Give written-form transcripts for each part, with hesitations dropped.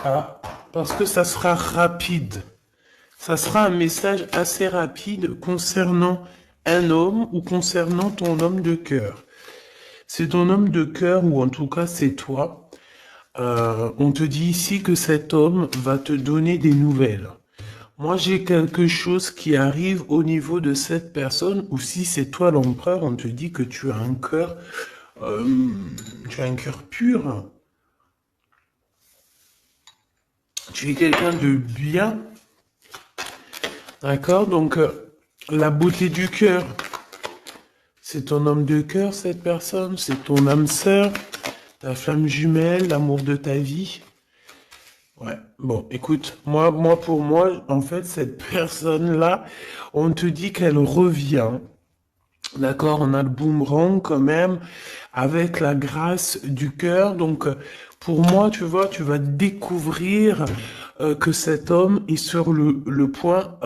Ah, parce que ça sera rapide. Ça sera un message assez rapide concernant un homme ou concernant ton homme de cœur. C'est ton homme de cœur ou en tout cas c'est toi. On te dit ici que cet homme va te donner des nouvelles. Moi, j'ai quelque chose qui arrive au niveau de cette personne, ou si c'est toi l'empereur, on te dit que euh, tu as un cœur pur, tu es quelqu'un de bien, d'accord? Donc, la beauté du cœur, c'est ton homme de cœur, cette personne, c'est ton âme sœur, ta flamme jumelle, l'amour de ta vie. Ouais, bon, écoute, pour moi, en fait, cette personne-là, on te dit qu'elle revient. D'accord, on a le boomerang quand même avec la grâce du cœur. Donc, pour moi, tu vois, tu vas découvrir que cet homme est sur le point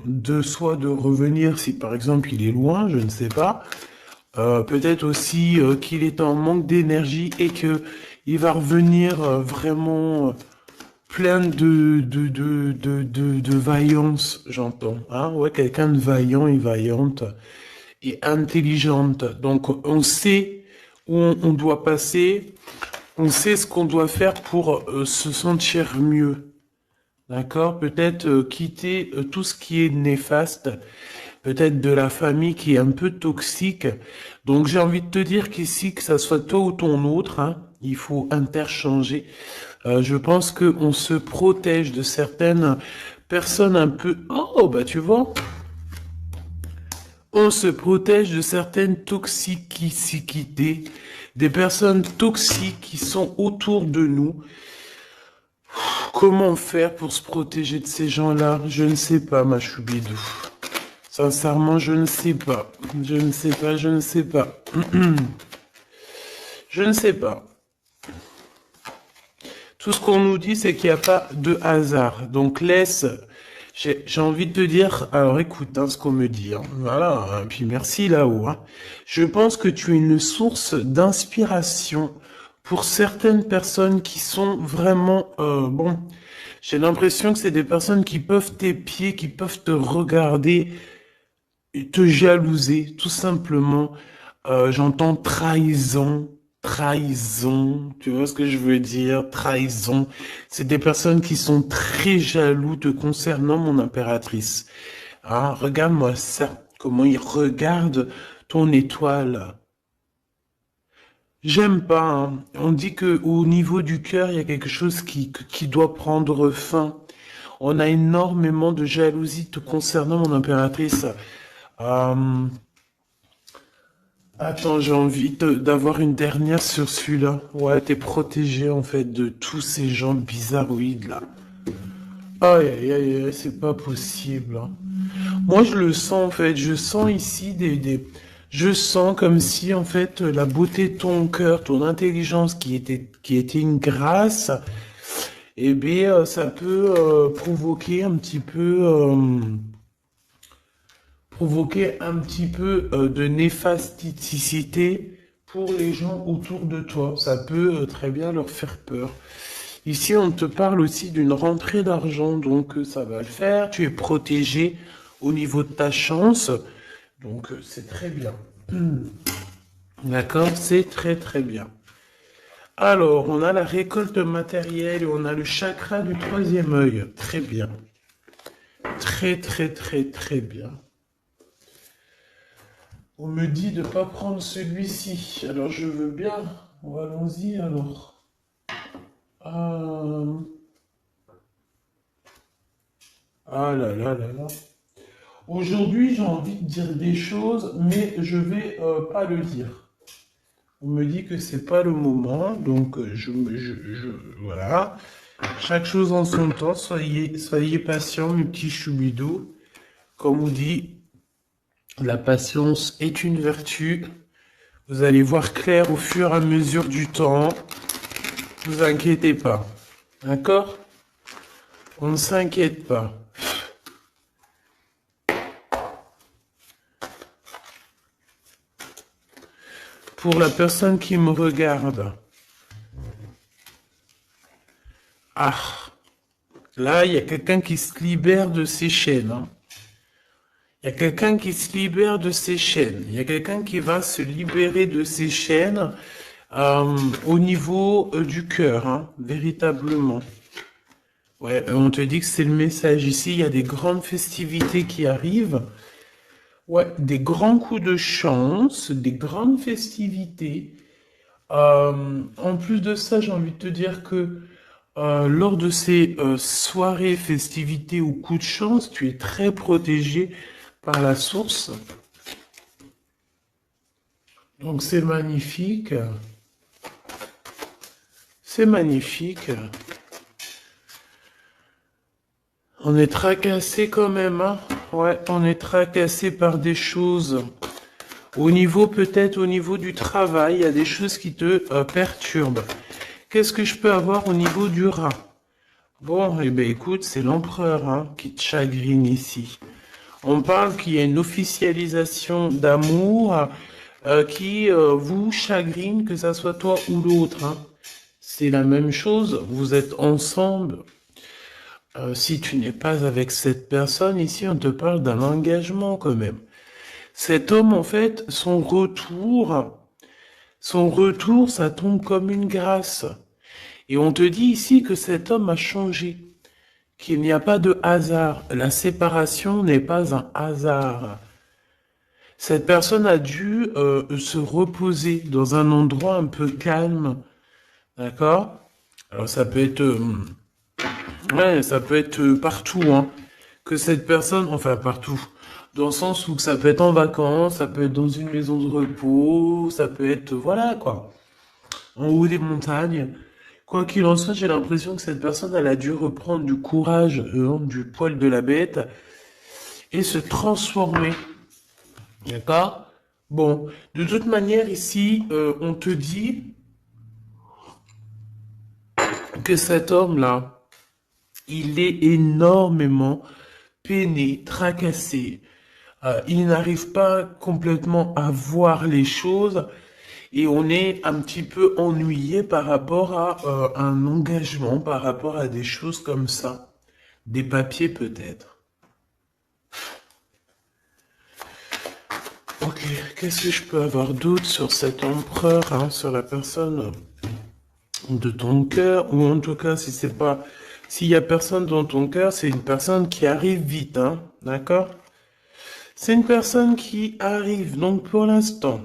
de soit de revenir, si par exemple il est loin, je ne sais pas. Peut-être aussi qu'il est en manque d'énergie et que il va revenir vraiment plein de vaillance, j'entends. Hein, ouais, quelqu'un de vaillant et vaillante et intelligente. Donc, on sait où on doit passer, on sait ce qu'on doit faire pour se sentir mieux. D'accord? Peut-être quitter tout ce qui est néfaste, peut-être de la famille qui est un peu toxique. Donc, j'ai envie de te dire qu'ici, que ça soit toi ou ton autre, hein, il faut interchanger. Je pense qu'on se protège de certaines personnes un peu... Oh, bah tu vois, on se protège de certaines toxicités, des personnes toxiques qui sont autour de nous. Comment faire pour se protéger de ces gens-là? Je ne sais pas, ma choubidou. Sincèrement, je ne sais pas. Je ne sais pas, je ne sais pas. Je ne sais pas. Tout ce qu'on nous dit, c'est qu'il n'y a pas de hasard. Donc laisse, j'ai envie de te dire, alors écoute hein, ce qu'on me dit. Hein. Voilà, hein, puis merci là-haut. Hein. Je pense que tu es une source d'inspiration pour certaines personnes qui sont vraiment, bon, j'ai l'impression que c'est des personnes qui peuvent t'épier, qui peuvent te regarder, et te jalouser, tout simplement. J'entends trahison, trahison, tu vois ce que je veux dire, trahison. C'est des personnes qui sont très jaloux te concernant, mon impératrice. Ah, regarde-moi ça, comment ils regardent ton étoile. J'aime pas, hein. On dit que au niveau du cœur, il y a quelque chose qui doit prendre fin. On a énormément de jalousie te concernant, mon impératrice. Euh, Attends, j'ai envie d'avoir une dernière sur celui-là. Ouais, t'es protégé en fait de tous ces gens bizarroïdes là. Aïe, aïe, aïe, aïe, c'est pas possible. Hein. Moi, je le sens en fait. Je sens ici je sens comme si en fait la beauté de ton cœur, ton intelligence qui était une grâce, eh bien, ça peut provoquer un petit peu. Provoquer un petit peu de néfasticité pour les gens autour de toi. Ça peut très bien leur faire peur. Ici, on te parle aussi d'une rentrée d'argent, donc ça va le faire. Tu es protégé au niveau de ta chance, donc c'est très bien. D'accord? C'est très très bien. Alors, on a la récolte matérielle et on a le chakra du troisième œil. Très bien. Très très très très bien. On me dit de pas prendre celui-ci. Alors je veux bien. Allons-y alors. Euh, Ah là là là là. Aujourd'hui, j'ai envie de dire des choses, mais je vais pas le dire. On me dit que c'est pas le moment, donc voilà. Chaque chose en son temps. Soyez patients, mes petits choubidous. Comme on dit, la patience est une vertu. Vous allez voir clair au fur et à mesure du temps. Ne vous inquiétez pas. D'accord? On ne s'inquiète pas. Pour la personne qui me regarde. Ah, là, il y a quelqu'un qui se libère de ses chaînes, hein. Il y a quelqu'un qui se libère de ses chaînes. Il y a quelqu'un qui va se libérer de ses chaînes au niveau du cœur, hein, véritablement. Ouais, on te dit que c'est le message ici. Il y a des grandes festivités qui arrivent. Ouais, des grands coups de chance, des grandes festivités. En plus de ça, j'ai envie de te dire que lors de ces soirées, festivités ou coups de chance, tu es très protégé par la source. Donc c'est magnifique. C'est magnifique. On est tracassé quand même, hein. Ouais, on est tracassé par des choses. Au niveau, peut-être au niveau du travail, il y a des choses qui te perturbent. Qu'est-ce que je peux avoir au niveau du rat? Bon, eh ben écoute, c'est l'empereur hein, qui te chagrine ici. On parle qu'il y a une officialisation d'amour qui vous chagrine, que ça soit toi ou l'autre, hein. C'est la même chose, vous êtes ensemble. Si tu n'es pas avec cette personne, ici on te parle d'un engagement quand même. Cet homme, en fait, son retour, ça tombe comme une grâce. Et on te dit ici que cet homme a changé, qu'il n'y a pas de hasard. La séparation n'est pas un hasard. Cette personne a dû se reposer dans un endroit un peu calme, d'accord? Alors ça peut être, ouais, ça peut être partout, hein. Que cette personne, enfin partout, dans le sens où ça peut être en vacances, ça peut être dans une maison de repos, ça peut être, voilà quoi, en haut des montagnes. Quoi qu'il en soit, j'ai l'impression que cette personne, elle a dû reprendre du courage, du poil de la bête, et se transformer. D'accord? Bon, de toute manière, ici, on te dit que cet homme-là, il est énormément peiné, tracassé. Il n'arrive pas complètement à voir les choses et on est un petit peu ennuyé par rapport à un engagement, par rapport à des choses comme ça. Des papiers peut-être. Ok, qu'est-ce que je peux avoir d'autre sur cet empereur, hein, sur la personne de ton cœur, ou en tout cas, si c'est pas, s'il y a personne dans ton cœur, c'est une personne qui arrive vite, hein, d'accord? C'est une personne qui arrive, donc pour l'instant,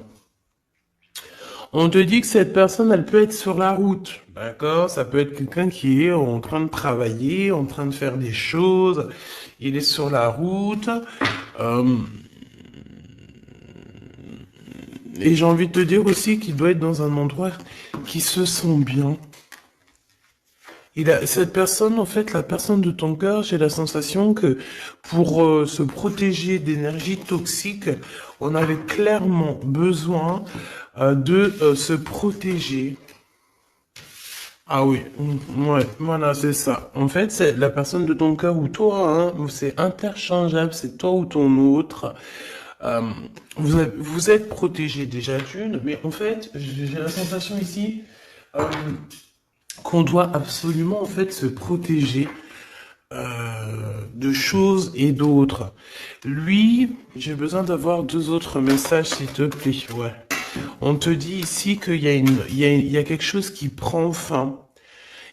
on te dit que cette personne, elle peut être sur la route, d'accord? Ça peut être quelqu'un qui est en train de travailler, en train de faire des choses, il est sur la route, euh, et j'ai envie de te dire aussi qu'il doit être dans un endroit qui se sent bien. Cette personne, en fait, la personne de ton cœur, j'ai la sensation que pour se protéger d'énergie toxique, on avait clairement besoin de se protéger. Ah oui, ouais, voilà, c'est ça. En fait, c'est la personne de ton cœur ou toi, hein, c'est interchangeable, c'est toi ou ton autre. Euh, vous êtes protégé déjà d'une, mais en fait, j'ai la sensation ici euh, qu'on doit absolument en fait se protéger de choses et d'autres. Lui, j'ai besoin d'avoir deux autres messages, s'il te plaît. Ouais. On te dit ici qu'il y a il y a quelque chose qui prend fin.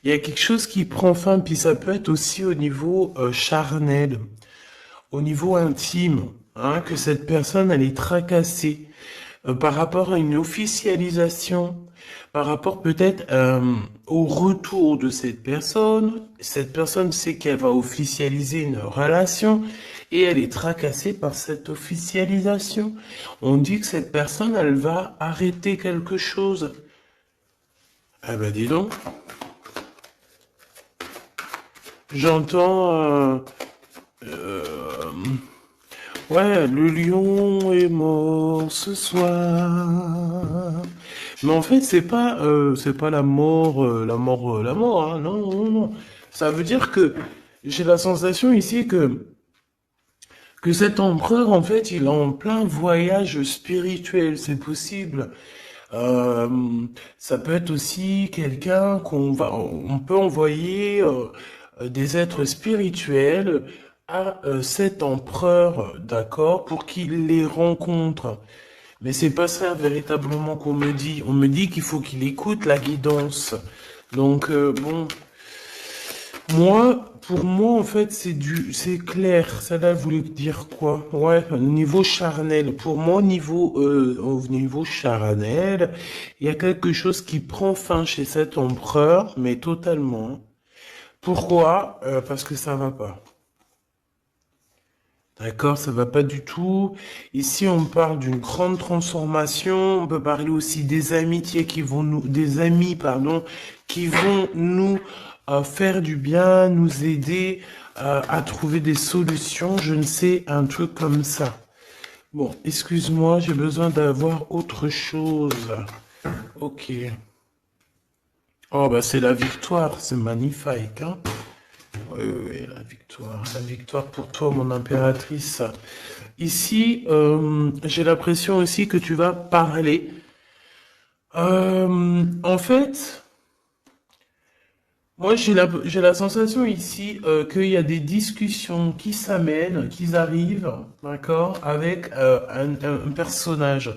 Il y a quelque chose qui prend fin, puis ça peut être aussi au niveau charnel, au niveau intime, hein, que cette personne, elle est tracassée par rapport à une officialisation, par rapport peut-être au retour de cette personne. Cette personne sait qu'elle va officialiser une relation et elle est tracassée par cette officialisation. On dit que cette personne, elle va arrêter quelque chose. Ah ben dis donc, j'entends... ouais, le lion est mort ce soir. Mais en fait, c'est pas la mort, hein. Non, non, non. Ça veut dire que j'ai la sensation ici que cet empereur, en fait, il est en plein voyage spirituel, c'est possible. Euh, Ça peut être aussi quelqu'un on peut envoyer des êtres spirituels à cet empereur, d'accord, pour qu'il les rencontre. Mais c'est pas ça véritablement qu'on me dit. On me dit qu'il faut qu'il écoute la guidance. Donc bon, pour moi, en fait, c'est clair. Ça là voulait dire quoi? Ouais, niveau charnel. Pour moi, au niveau charnel, il y a quelque chose qui prend fin chez cet empereur, mais totalement. Pourquoi? Parce que ça va pas. D'accord, ça va pas du tout. Ici, on parle d'une grande transformation. On peut parler aussi des amitiés des amis, pardon, qui vont nous faire du bien, nous aider à trouver des solutions. Je ne sais, un truc comme ça. Bon, excuse-moi, j'ai besoin d'avoir autre chose. Ok. Oh, bah, c'est la victoire. C'est magnifique, hein. Oui, oui, oui, la victoire pour toi, mon impératrice. Ici, j'ai l'impression aussi que tu vas parler. En fait, moi j'ai la sensation ici qu'il y a des discussions qui s'amènent, qui arrivent, d'accord, avec un personnage.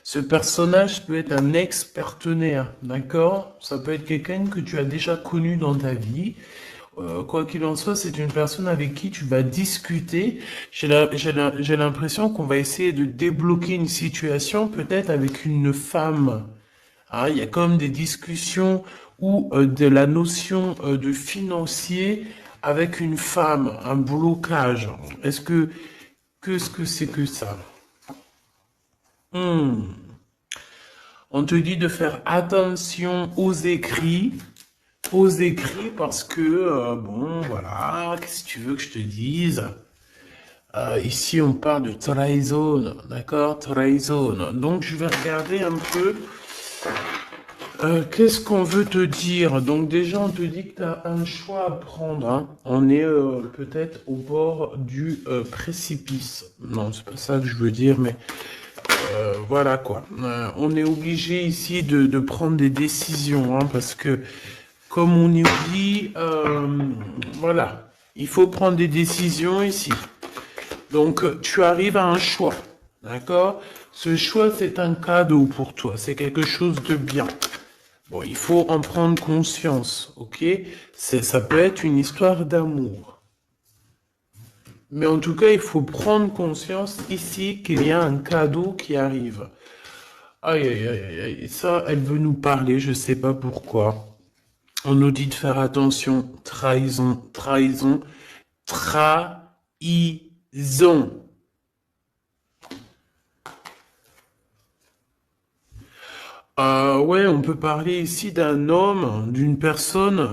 Ce personnage peut être un ex-partenaire, d'accord? Ça peut être quelqu'un que tu as déjà connu dans ta vie. Quoi qu'il en soit, c'est une personne avec qui tu vas discuter. J'ai l'impression qu'on va essayer de débloquer une situation, peut-être avec une femme. Hein, il y a comme des discussions ou de la notion de financier avec une femme, un blocage. Qu'est-ce que c'est que ça? Hmm. On te dit de faire attention aux écrits parce que, bon, voilà, qu'est-ce que tu veux que je te dise? Ici, on parle de trahison, d'accord? Trahison. Donc, je vais regarder un peu, qu'est-ce qu'on veut te dire? Donc, déjà, on te dit que tu as un choix à prendre, hein. On est peut-être au bord du précipice. Non, c'est pas ça que je veux dire, mais voilà quoi. On est obligé ici de prendre des décisions, hein, parce que comme on y dit, voilà, il faut prendre des décisions ici. Donc, tu arrives à un choix, d'accord? Ce choix, c'est un cadeau pour toi, c'est quelque chose de bien. Bon, il faut en prendre conscience, ok? Ça peut être une histoire d'amour. Mais en tout cas, il faut prendre conscience ici qu'il y a un cadeau qui arrive. Aïe, aïe, aïe, aïe, aïe. Ça, elle veut nous parler, je sais pas pourquoi. On nous dit de faire attention. Trahison, trahison, trahison. Ouais, on peut parler ici d'un homme, d'une personne.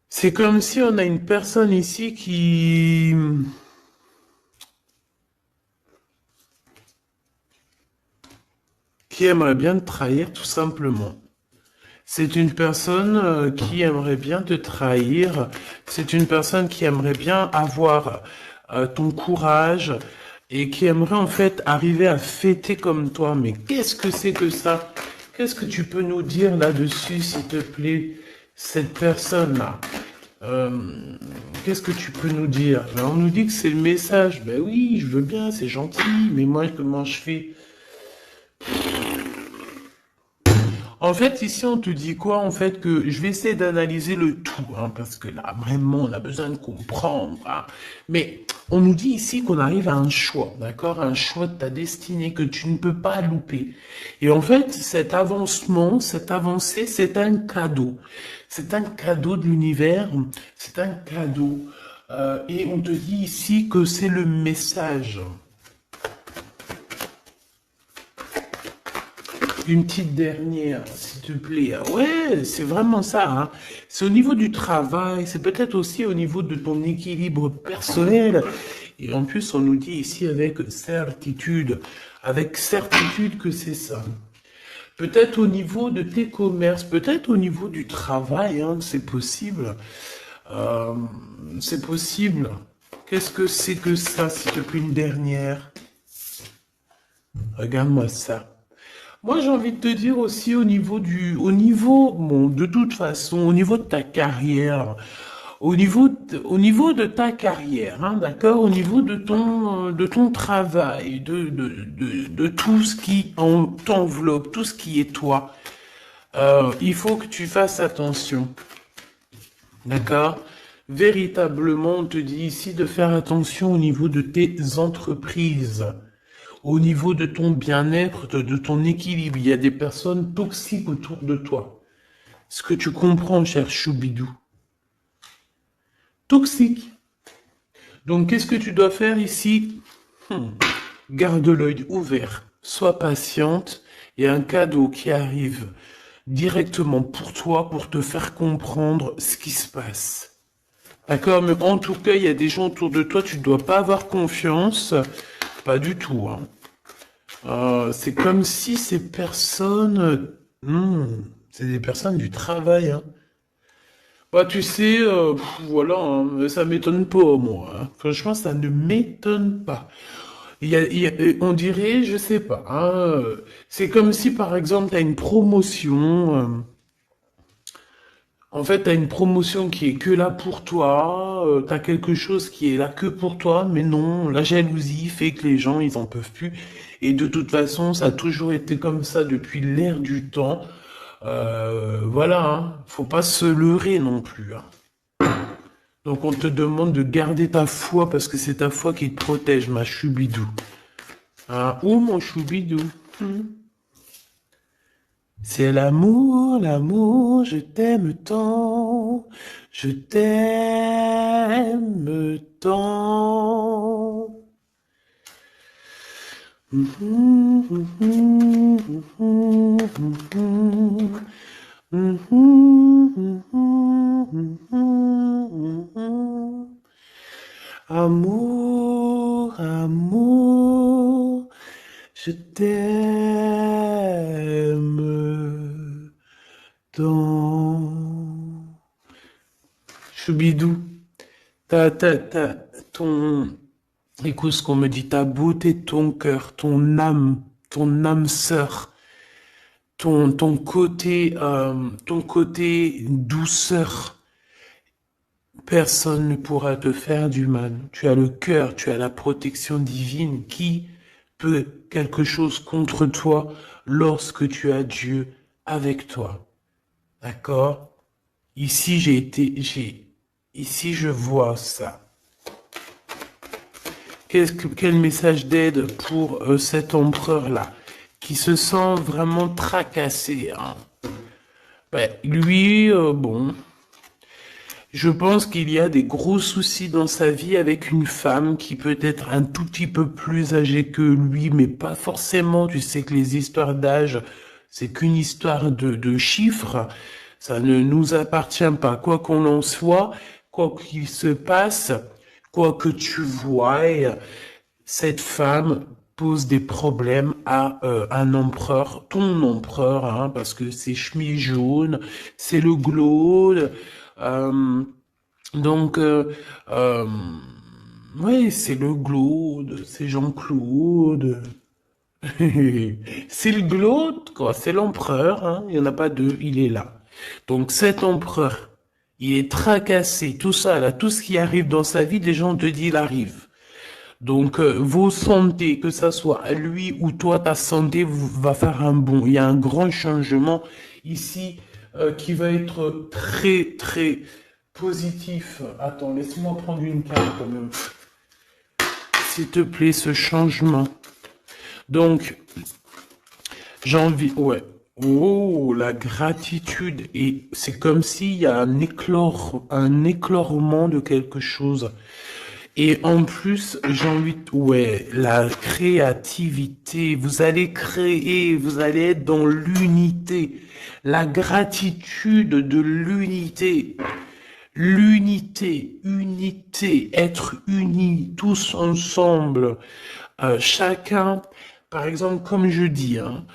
C'est comme si on a une personne ici qui aimerait bien te trahir tout simplement. C'est une personne qui aimerait bien te trahir. C'est une personne qui aimerait bien avoir ton courage et qui aimerait en fait arriver à fêter comme toi. Mais qu'est-ce que c'est que ça? Qu'est-ce que tu peux nous dire là-dessus, s'il te plaît, cette personne-là? Qu'est-ce que tu peux nous dire? Ben, on nous dit que c'est le message. Ben oui, je veux bien, c'est gentil, mais moi, comment je fais? En fait, ici, on te dit quoi? En fait, que je vais essayer d'analyser le tout, hein, parce que là, vraiment, on a besoin de comprendre, hein. Mais on nous dit ici qu'on arrive à un choix, d'accord? Un choix de ta destinée que tu ne peux pas louper. Et en fait, cet avancement, cette avancée, c'est un cadeau. C'est un cadeau de l'univers, c'est un cadeau. Et on te dit ici que c'est le message. Une petite dernière, s'il te plaît. Ah ouais, c'est vraiment ça, hein. C'est au niveau du travail, c'est peut-être aussi au niveau de ton équilibre personnel. Et en plus, on nous dit ici avec certitude que c'est ça. Peut-être au niveau de tes commerces, peut-être au niveau du travail, hein, c'est possible. Euh, c'est possible. Qu'est-ce que c'est que ça, s'il te plaît, une dernière? Regarde-moi ça. Moi, j'ai envie de te dire aussi bon, de toute façon, au niveau de ta carrière, au niveau de ta carrière, hein, d'accord, au niveau de ton travail, de tout ce qui t'enveloppe, tout ce qui est toi, il faut que tu fasses attention, d'accord? Véritablement, on te dit ici de faire attention au niveau de tes entreprises. Au niveau de ton bien-être, de ton équilibre, il y a des personnes toxiques autour de toi. Ce que tu comprends, cher Choubidou. Toxique. Donc, qu'est-ce que tu dois faire ici? Garde l'œil ouvert. Sois patiente. Il y a un cadeau qui arrive directement pour toi pour te faire comprendre ce qui se passe. D'accord? Mais en tout cas, il y a des gens autour de toi, tu ne dois pas avoir confiance. Pas du tout, hein. C'est comme si ces personnes, c'est des personnes du travail, hein. Bah, tu sais, voilà, hein, ça m'étonne pas, moi, hein. Franchement, ça ne m'étonne pas. On dirait, je sais pas, hein, c'est comme si, par exemple, tu as une promotion, en fait, tu as une promotion qui est que là pour toi, tu as quelque chose qui est là que pour toi, mais non, la jalousie fait que les gens, ils en peuvent plus. Et de toute façon, ça a toujours été comme ça depuis l'ère du temps. Voilà, hein, faut pas se leurrer non plus, hein. Donc on te demande de garder ta foi parce que c'est ta foi qui te protège, ma choubidou. Hein, ou mon choubidou. C'est l'amour, l'amour, je t'aime tant, je t'aime tant. Amour, amour, je t'aime tant. Choubidou, ton, écoute ce qu'on me dit, ta beauté, ton cœur, ton âme sœur, ton côté douceur, personne ne pourra te faire du mal. Tu as le cœur, tu as la protection divine qui peut quelque chose contre toi lorsque tu as Dieu avec toi. D'accord? Ici je vois ça. Quel message d'aide pour cet empereur-là, qui se sent vraiment tracassé, hein. Ben, lui, bon, je pense qu'il y a des gros soucis dans sa vie avec une femme qui peut être un tout petit peu plus âgée que lui, mais pas forcément. Tu sais que les histoires d'âge, c'est qu'une histoire de chiffres. Ça ne nous appartient pas. Quoi qu'on en soit, quoi qu'il se passe, quoi que tu vois, cette femme pose des problèmes à un empereur, ton empereur, hein, parce que c'est chemise jaune, c'est le glaude, euh, donc, ouais, c'est le glaude, c'est Jean-Claude, c'est le glaude, quoi, c'est l'empereur, hein, il n'y en a pas deux, il est là. Donc cet empereur, il est tracassé, tout ça, là, tout ce qui arrive dans sa vie, les gens te disent, il arrive. Donc, vos santé, que ça soit à lui ou toi, ta santé va faire un bond. Il y a un grand changement ici qui va être très, très positif. Attends, laisse-moi prendre une carte quand même. S'il te plaît, ce changement. Donc, j'ai envie, ouais. Oh, la gratitude. Et c'est comme s'il y a un éclorement de quelque chose. Et en plus, ouais, la créativité, vous allez créer, vous allez être dans l'unité, la gratitude de l'unité, unité, être unis, tous ensemble, chacun, par exemple, comme je dis, hein,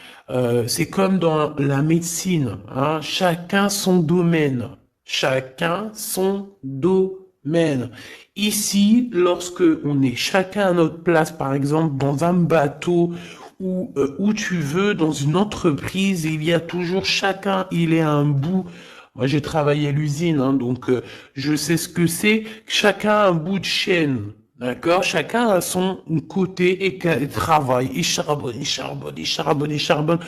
c'est comme dans la médecine, hein, chacun son domaine, chacun son domaine. Ici, lorsque on est chacun à notre place, par exemple, dans un bateau où tu veux, dans une entreprise, il y a toujours chacun, il est à un bout. Moi, j'ai travaillé à l'usine, hein, donc je sais ce que c'est. Chacun a un bout de chaîne, d'accord? Chacun a son côté et travaille, il charbonne, il charbonne, il charbonne, il charbonne,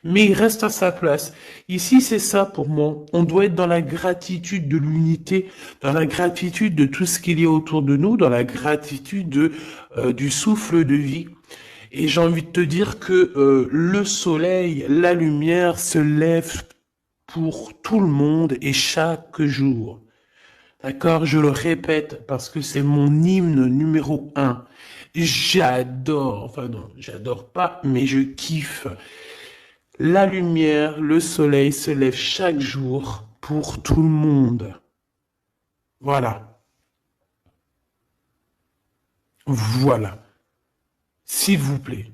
mais il reste à sa place. Ici, c'est ça pour moi. On doit être dans la gratitude de l'unité, dans la gratitude de tout ce qu'il y a autour de nous, dans la gratitude du souffle de vie. Et j'ai envie de te dire que le soleil, la lumière se lève pour tout le monde et chaque jour. D'accord? Je le répète parce que c'est mon hymne numéro un. J'adore, enfin non, j'adore pas, mais je kiffe. La lumière, le soleil se lève chaque jour pour tout le monde. Voilà. Voilà. S'il vous plaît.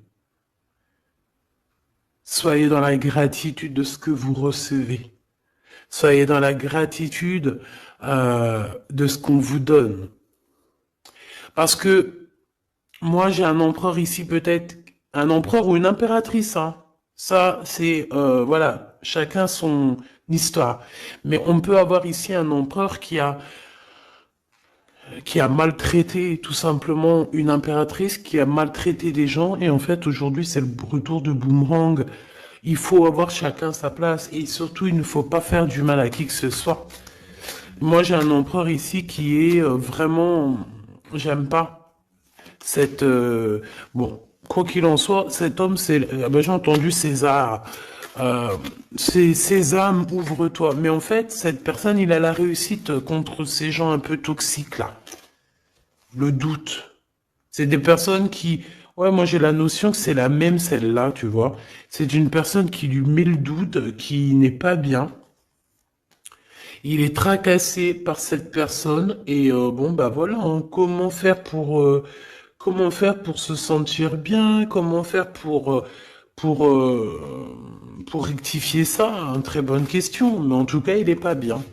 Soyez dans la gratitude de ce que vous recevez. Soyez dans la gratitude de ce qu'on vous donne. Parce que moi, j'ai un empereur ici, peut-être un empereur ou une impératrice. Hein. Ça, c'est voilà, chacun son histoire. Mais on peut avoir ici un empereur qui a maltraité tout simplement une impératrice, qui a maltraité des gens. Et en fait, aujourd'hui, c'est le retour de boomerang. Il faut avoir chacun sa place et surtout, il ne faut pas faire du mal à qui que ce soit. Moi, j'ai un empereur ici qui est vraiment... J'aime pas cette... bon, quoi qu'il en soit, cet homme, c'est... ben, j'ai entendu César. C'est Sésame, ouvre-toi. Mais en fait, cette personne, il a la réussite contre ces gens un peu toxiques, là. Le doute. C'est des personnes qui... Ouais, moi j'ai la notion que c'est la même celle-là, tu vois. C'est une personne qui lui met le doute, qui n'est pas bien. Il est tracassé par cette personne et bon bah voilà, hein, comment faire pour se sentir bien, comment faire pour pour rectifier ça, hein, très bonne question, mais en tout cas il est pas bien.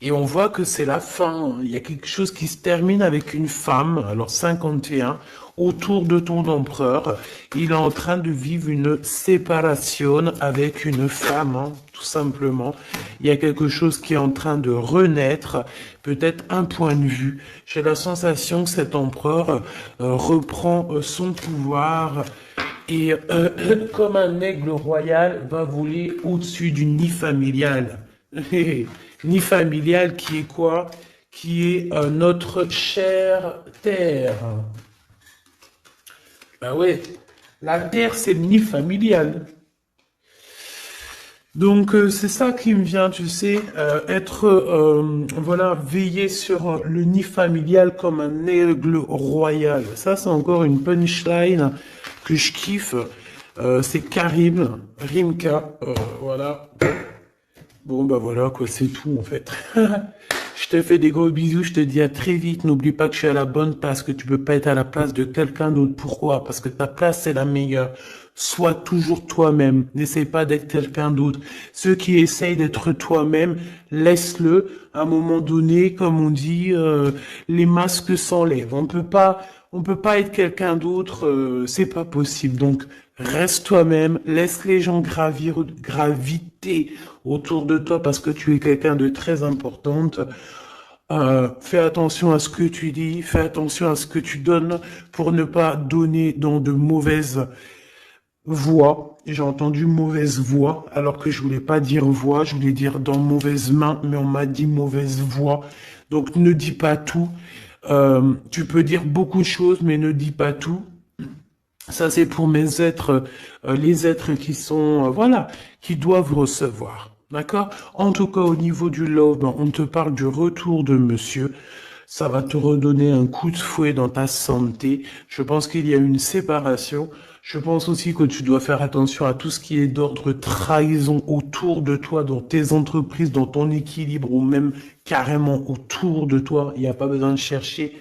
Et on voit que c'est la fin. Il y a quelque chose qui se termine avec une femme, alors 51, autour de ton empereur. Il est en train de vivre une séparation avec une femme, hein, tout simplement. Il y a quelque chose qui est en train de renaître, peut-être un point de vue. J'ai la sensation que cet empereur reprend son pouvoir et comme un aigle royal va voler au-dessus du nid familial. Nid familial qui est quoi? Qui est notre chère terre. Ben ouais, la terre c'est le nid familial. Donc c'est ça qui me vient, tu sais, être, voilà, veiller sur le nid familial comme un aigle royal. Ça c'est encore une punchline que je kiffe. C'est Karim, Rimka, voilà. Bon, bah voilà, quoi, c'est tout, en fait. Je te fais des gros bisous, je te dis à très vite. N'oublie pas que je suis à la bonne place, que tu peux pas être à la place de quelqu'un d'autre. Pourquoi? Parce que ta place, c'est la meilleure. Sois toujours toi-même. N'essaie pas d'être quelqu'un d'autre. Ceux qui essayent d'être toi-même, laisse-le. À un moment donné, comme on dit, les masques s'enlèvent. On peut pas être quelqu'un d'autre, c'est pas possible. Donc, reste toi-même, laisse les gens graviter autour de toi parce que tu es quelqu'un de très importante. Fais attention à ce que tu dis, fais attention à ce que tu donnes pour ne pas donner dans de mauvaises voix. J'ai entendu mauvaise voix alors que je voulais pas dire voix, je voulais dire dans mauvaise main, mais on m'a dit mauvaise voix. Donc ne dis pas tout. Tu peux dire beaucoup de choses, mais ne dis pas tout. Ça, c'est pour mes êtres, les êtres qui sont, voilà, qui doivent recevoir. D'accord? En tout cas, au niveau du love, ben, on te parle du retour de monsieur. Ça va te redonner un coup de fouet dans ta santé. Je pense qu'il y a une séparation. Je pense aussi que tu dois faire attention à tout ce qui est d'ordre trahison autour de toi, dans tes entreprises, dans ton équilibre ou même carrément autour de toi. Il n'y a pas besoin de chercher.